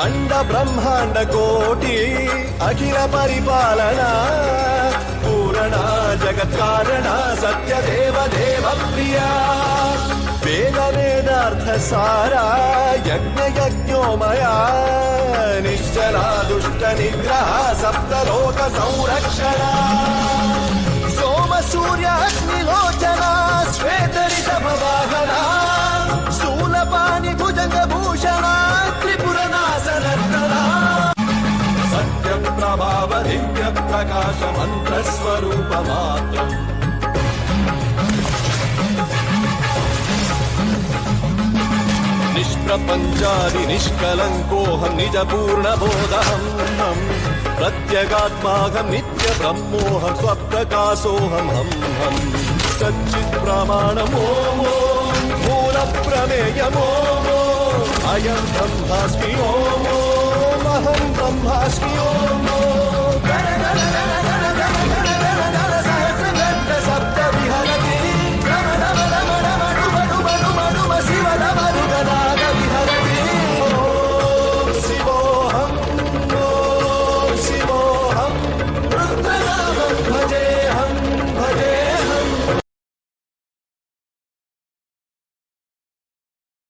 अंड ब्रह्मांड कोटि अखिल परिपालना पूरणा जगत्कारणा सत्यदेव देव प्रिया वेद वेदार्थ सारा यज्ञ यज्ञोमया निश्चला दुष्ट निग्रह सप्तलोक संरक्षणा सोम सूर्य अग्निलोचना श्वेत ऋषभ वाहना शूलपाणि भुजंग भूषणा त्रिपुर नाशनर्तना सत्य प्रभाव दिव्य प्रकाश मंत्र स्वरूप मात्र निष्प्रपंचादि निष्कलंकोऽहं निज पूर्ण बोधहं प्रत्यगात्माहं नित्य ब्रह्मोऽहं स्वप्रकाशोऽहं हम सच्चित् प्रमाणमो मूल प्रमेयमो अयं ब्रह्मास्मि ओम अहं ब्रह्मास्मि ओम